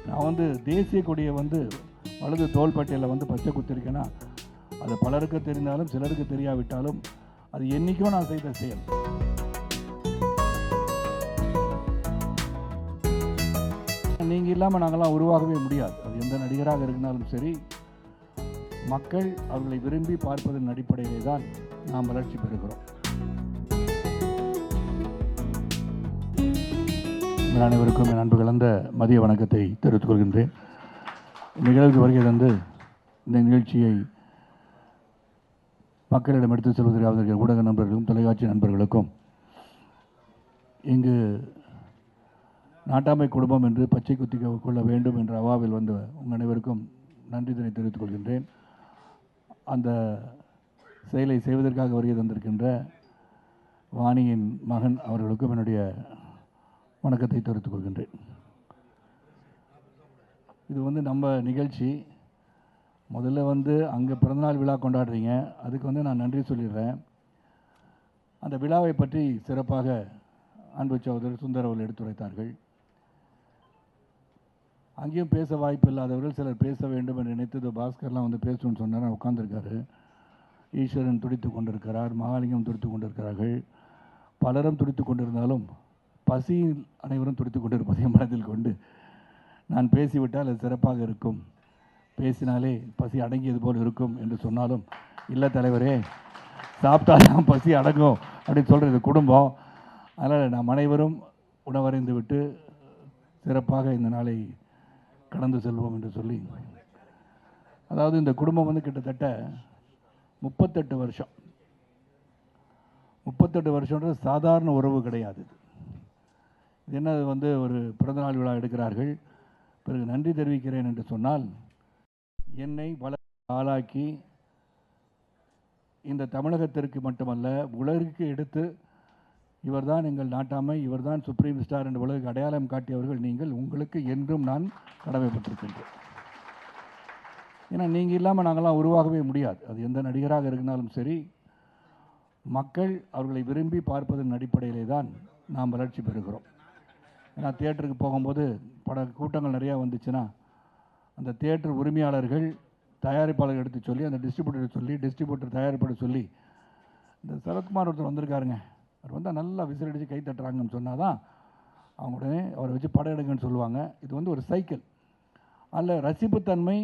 நான் தேசிய கொடியை வலது தோள்பட்டையில் பச்சை குத்திருக்கேன்னா அது பலருக்கு தெரிந்தாலும் சிலருக்கு தெரியாவிட்டாலும் அது என்றைக்கும் நான் செய்த செயல். நீங்கள் இல்லாமல் நாங்கள்லாம் உருவாகவே முடியாது. அது எந்த நடிகராக இருந்தாலும் சரி, மக்கள் அவர்களை விரும்பி பார்ப்பதன் அடிப்படையிலே தான் நாம் வளர்ச்சி பெறுகிறோம். அனைவருக்கும் என் அன்பு கலந்த மதிய வணக்கத்தை தெரிவித்துக் கொள்கின்றேன். நிகழ்வுக்கு வருகை தந்து இந்த நிகழ்ச்சியை மக்களிடம் எடுத்துச் செல்வதற்காக ஊடக நண்பர்களுக்கும் தொலைக்காட்சி நண்பர்களுக்கும் இங்கு நாட்டாமை குடும்பம் என்று பச்சை குத்தி கொள்ள வேண்டும் என்ற அவாவில் வந்த உங்கள் அனைவருக்கும் நன்றி தெரிவித்துக் கொள்கின்றேன். அந்த செயலை செய்வதற்காக வருகை தந்திருக்கின்ற வாணியின் மகன் அவர்களுக்கும் என்னுடைய வணக்கத்தை தெரிவித்துக் கொள்கின்றேன். இது நம்ம நிகழ்ச்சி முதல்ல அங்கே பிறந்தநாள் விழா கொண்டாடுறீங்க, அதுக்கு நான் நன்றி சொல்லிடுறேன். அந்த விழாவை பற்றி சிறப்பாக அன்பு சகோதரர் சுந்தர் அவர்கள் எடுத்துரைத்தார்கள். அங்கேயும் பேச வாய்ப்பு இல்லாதவர்கள் சிலர் பேச வேண்டும் என்று நினைத்தது. பாஸ்கர்லாம் பேசணும்னு சொன்னார், உட்கார்ந்துருக்காரு. ஈஸ்வரன் துடித்து கொண்டிருக்கிறார், மகாலிங்கம் துடித்து கொண்டிருக்கிறார்கள். பலரும் துடித்து கொண்டிருந்தாலும் பசியில் அனைவரும் துடித்து கொண்டிருப்பதை மனதில் கொண்டு நான் பேசிவிட்டால் அது சிறப்பாக இருக்கும், பேசினாலே பசி அடங்கியது போல் இருக்கும் என்று சொன்னாலும், இல்லை தலைவரே, சாப்பிட்டாலும் பசி அடங்கும் அப்படின்னு சொல்கிறது குடும்பம். அதனால் நாம் அனைவரும் உணவறிந்து விட்டு சிறப்பாக இந்த நாளை கடந்து செல்வோம் என்று சொல்லி, அதாவது இந்த குடும்பம் கிட்டத்தட்ட 38 வருஷம் 38 வருஷம்ன்றது சாதாரண உறவு கிடையாது. இது என்ன ஒரு பிறந்தநாள் விழா எடுக்கிறார்கள், பிறகு நன்றி தெரிவிக்கிறேன் என்று சொன்னால், என்னை ஆளாக்கி இந்த தமிழகத்திற்கு மட்டுமல்ல உலகிற்கு எடுத்து இவர்தான் எங்கள் நாட்டாமை, இவர்தான் சுப்ரீம் ஸ்டார் என்ற உலகுக்கு அடையாளம் காட்டியவர்கள் நீங்கள். உங்களுக்கு என்றும் நான் கடமைப்பட்டிருக்கின்றேன். ஏன்னா நீங்கள் இல்லாமல் நாங்கள்லாம் உருவாகவே முடியாது. அது எந்த நடிகராக இருந்தாலும் சரி, மக்கள் அவர்களை விரும்பி பார்ப்பதன் அடிப்படையிலே தான் நாம் வளர்ச்சி பெறுகிறோம். ஏன்னா தியேட்டருக்கு போகும்போது கூட்டங்கள் நிறையா வந்துச்சுன்னா அந்த தியேட்டர் உரிமையாளர்கள் தயாரிப்பாளர்கள் எடுத்து சொல்லி, அந்த டிஸ்ட்ரிபியூட்டர் தயாரிப்பாளர் சொல்லி, இந்த சரத்குமார் ஒருத்தர் வந்திருக்காருங்க, அவர் நல்லா விசிலடித்து கை தட்டுறாங்கன்னு சொன்னால் தான் அவங்க உடனே அவரை வச்சு படம் எடுங்கன்னு சொல்லுவாங்க. இது ஒரு சைக்கிள். அதில் ரசிப்புத்தன்மை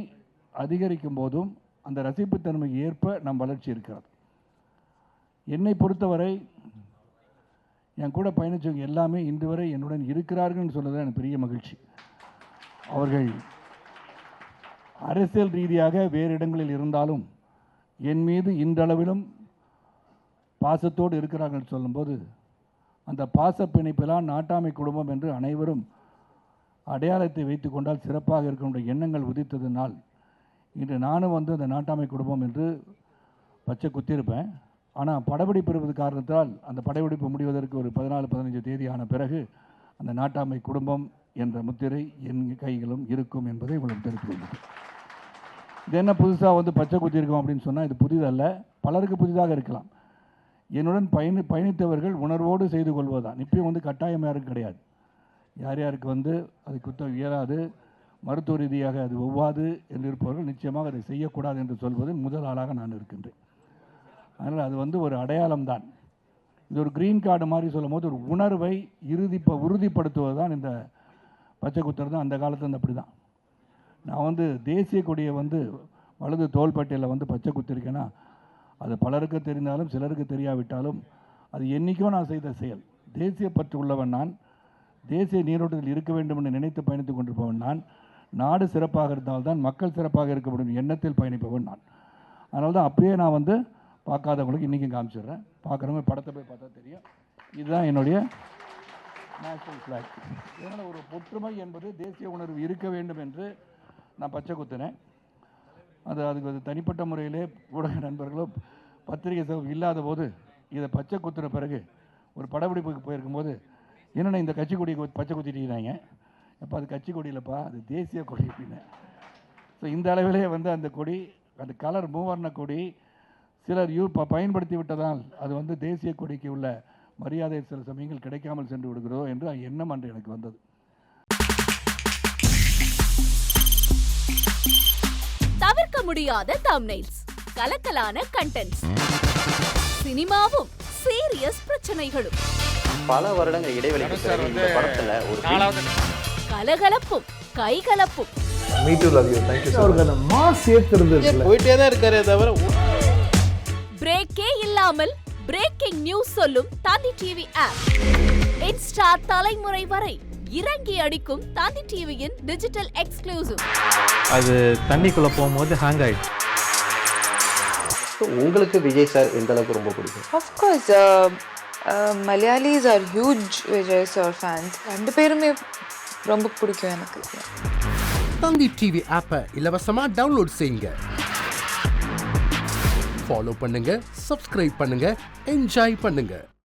அதிகரிக்கும் போதும் அந்த ரசிப்புத்தன்மைக்கு ஏற்ப நம் வளர்ச்சி இருக்கிறது. என்னை பொறுத்தவரை என் கூட பயணித்தவங்க எல்லாமே இன்று வரை என்னுடன் இருக்கிறார்கள்னு சொன்னது எனக்கு பெரிய மகிழ்ச்சி. அவர்கள் அரசியல் ரீதியாக வேறு இடங்களில் இருந்தாலும் என் மீது இன்றளவிலும் பாசத்தோடு இருக்கிறார்கள் சொல்லும்போது, அந்த பாச பிணைப்பெல்லாம் நாட்டாமை குடும்பம் என்று அனைவரும் அடையாளத்தை வைத்து கொண்டால் சிறப்பாக இருக்கின்ற எண்ணங்கள் உதித்ததினால் இன்று நானும் அந்த நாட்டாமை குடும்பம் என்று பச்சை குத்திருப்பேன். ஆனால் படப்பிடிப்பு இருப்பது காரணத்தால் அந்த படப்பிடிப்பு முடிவதற்கு ஒரு 14-15 தேதி ஆன பிறகு அந்த நாட்டாமை குடும்பம் என்ற முத்திரை என் கைகளும் இருக்கும் என்பதை உங்களுக்கு தெரிவித்துக் கொள்கிறேன். இது என்ன புதுசாக பச்சை குத்திருக்கோம் அப்படின்னு சொன்னால், இது புதிதல்ல, பலருக்கு புதிதாக இருக்கலாம். என்னுடன் பயணித்தவர்கள் உணர்வோடு செய்து கொள்வதுதான். இப்பயும் கட்டாயம் யாருக்கு கிடையாது. யார் யாருக்கு அது குத்த இயலாது, மருத்துவ ரீதியாக அது ஒவ்வாது என்று இருப்பவர்கள் நிச்சயமாக அதை செய்யக்கூடாது என்று சொல்வது முதல் ஆளாக நான் இருக்கின்றேன். அதனால் அது ஒரு அடையாளம் தான். இது ஒரு க்ரீன் கார்டு மாதிரி சொல்லும் போது ஒரு உணர்வை உறுதிப்படுத்துவது தான் இந்த பச்சை குத்துறது. அந்த காலத்தில் அப்படி தான். நான் தேசிய கொடியை வலது தோள்பட்டையில் பச்சை குத்திருக்கேன்னா அது பலருக்கு தெரிந்தாலும் சிலருக்கு தெரியாவிட்டாலும் அது என்றைக்கும் நான் செய்த செயல். தேசிய பற்று உள்ளவன் நான், தேசிய நீரோட்டத்தில் இருக்க வேண்டும் என்று நினைத்து பயணித்துக் கொண்டிருப்பவன் நான். நாடு சிறப்பாக இருந்தால்தான் மக்கள் சிறப்பாக இருக்க முடியும் எண்ணத்தில் பயணிப்பவன் நான். அதனால தான் அப்பயே நான் பார்க்காதவங்களுக்கு இன்றைக்கும் காமிச்சிடுறேன். பார்க்குறவங்க படத்தை போய் பார்த்தா தெரியும். இதுதான் என்னுடைய நேஷனல் ஃப்ளாக். இதனால் ஒரு ஒற்றுமை என்பது தேசிய உணர்வு இருக்க வேண்டும் என்று நான் பச்சை குத்தினேன். அதுக்கு தனிப்பட்ட முறையிலே ஊடக நண்பர்களும் பத்திரிகை செலவு இல்லாத போது இதை பச்சை குத்துன பிறகு ஒரு படப்பிடிப்புக்கு போயிருக்கும்போது, என்னென்ன இந்த கட்சி கொடி பச்சை குத்திட்டீங்க, எப்போ அது கட்சி கொடி இல்லைப்பா, அது தேசிய கொடி அப்படின்னு. ஸோ இந்த அளவிலே அந்த கொடி, அந்த கலர் மூவர்ண கொடி சிலர் பயன்படுத்தி விட்டதால் அது தேசிய கொடிக்கு உள்ள மரியாதை சில சமயங்கள் கிடைக்காமல் சென்று விடுகிறதோ என்று எண்ணம் அன்று எனக்கு வந்தது. முடியாத தம்ப்நெயில்ஸ், கலக்கலான கண்டென்ட்ஸ், சினிமாவும் சீரியஸ் பிரச்சனைகளும், பல வருடங்கள் இடைவெளிக்கு பிறகு இந்த படத்துல ஒரு கலகலப்பும் கைகலப்பும், போயிட்டே தான் இருக்காரே தவிர பிரேக்கே இல்லாமல் பிரேக்கிங் நியூஸ் சொல்லும் தந்தி டிவி ஆப். இன்ஸ்டா தலைமுறை வரை இறங்கி அடிக்கும் தந்தி டிவியின் டிஜிட்டல் எக்ஸ்க்ளூசிவ். அது தண்ணிக்குள்ள போகும்போது ஹேங் ஆயிடுச்சு. உங்களுக்கு விஜய் சார் எந்த அளவுக்கு ரொம்ப பிடிக்கும்? Of course, Malayalis are huge Vijay sir fans. ரெண்டு பேருமே ரொம்ப பிடிக்கும் எனக்கு. தந்தி டிவி ஆப்பை இலவசமா டவுன்லோட் செய்யுங்க. ஃபாலோ பண்ணுங்க, சப்ஸ்கிரைப் பண்ணுங்க, என்ஜாய் பண்ணுங்க.